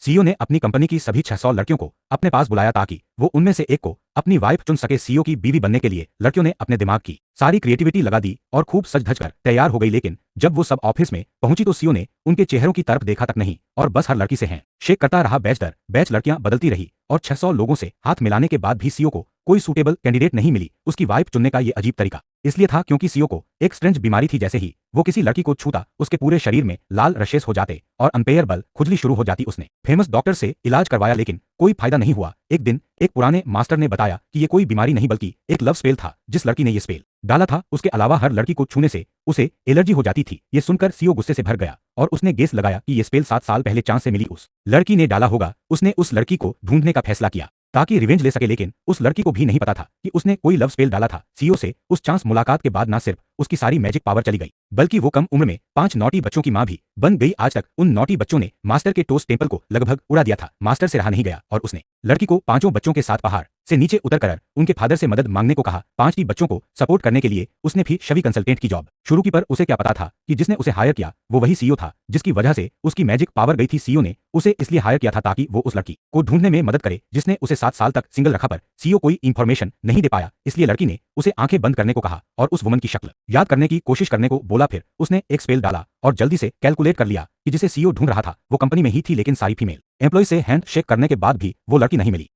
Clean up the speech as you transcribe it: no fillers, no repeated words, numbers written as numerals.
CEO ने अपनी company की सभी 600 लड़कियों को अपने पास बुलाया ताकि वो उनमें से एक को अपनी वाइफ चुन सके। सीईओ की बीवी बनने के लिए लड़कियों ने अपने दिमाग की सारी क्रिएटिविटी लगा दी और खूब सज धज कर तैयार हो गई, लेकिन जब वो सब ऑफिस में पहुंची तो सीईओ ने उनके चेहरों की तरफ देखा तक नहीं और बस हर लड़की से हैं शेक करता रहा। बैच दर बैच लड़कियां बदलती रही और 600 लोगों से हाथ मिलाने के बाद भी सीईओ को कोई सूटेबल कैंडिडेट नहीं मिली। उसकी वाइफ चुनने का ये अजीब तरीका इसलिए था क्योंकि सीईओ को एक स्ट्रेंज बीमारी थी। जैसे ही वो किसी लड़की को छूता उसके पूरे शरीर में लाल रशेस हो जाते और अनपेयर बल खुजली शुरू हो जाती। उसने फेमस डॉक्टर से इलाज करवाया लेकिन कोई फायदा नहीं हुआ। एक दिन एक पुराने मास्टर ने बताया कि ये कोई बीमारी नहीं बल्कि एक लव स्पेल था। जिस लड़की ने ये स्पेल डाला था उसके अलावा हर लड़की को छूने से उसे एलर्जी हो जाती थी। ये सुनकर सीईओ गुस्से से भर गया और उसने गेस लगाया कि ये स्पेल 7 साल पहले चांस से मिली उस लड़की ने डाला होगा। उसने उस लड़की को ढूंढने का फैसला किया ताकि रिवेंज ले सके, लेकिन उस लड़की को भी नहीं पता था कि उसने कोई लव स्पेल डाला था। सीईओ से उस चांस मुलाकात के बाद न सिर्फ उसकी सारी मैजिक पावर चली गई बल्कि वो कम उम्र में 5 नॉटी बच्चों की मां भी बन गई। आज तक उन नॉटी बच्चों ने मास्टर के टोस्ट टेम्पल को लगभग उड़ा दिया था। मास्टर से रहा नहीं गया और उसने लड़की को 5 बच्चों के साथ पहाड़ से नीचे उतरकर उनके फादर से मदद मांगने को कहा। 5 बच्चों को सपोर्ट करने के लिए उसने भी छवि कंसल्टेंट की जॉब शुरू की, पर उसे क्या पता था कि जिसने उसे हायर किया वो वही सीईओ था जिसकी वजह से उसकी मैजिक पावर गई थी। सीईओ ने उसे इसलिए हायर किया था ताकि वो उस लड़की को ढूंढने में मदद करे जिसने उसे 7 साल तक सिंगल रखा, पर सीईओ कोई इंफॉर्मेशन नहीं दे पाया। इसलिए लड़की ने उसे आंखें बंद करने को कहा और उस वुमन की शक्ल याद करने की कोशिश करने को बोला। फिर उसने एक स्पेल डाला और जल्दी से कैलकुलेट कर लिया कि जिसे सीईओ ढूंढ रहा था वो कंपनी में ही थी, लेकिन सारी फीमेल एम्प्लॉय से हैंड शेक करने के बाद भी वो लड़की नहीं मिली।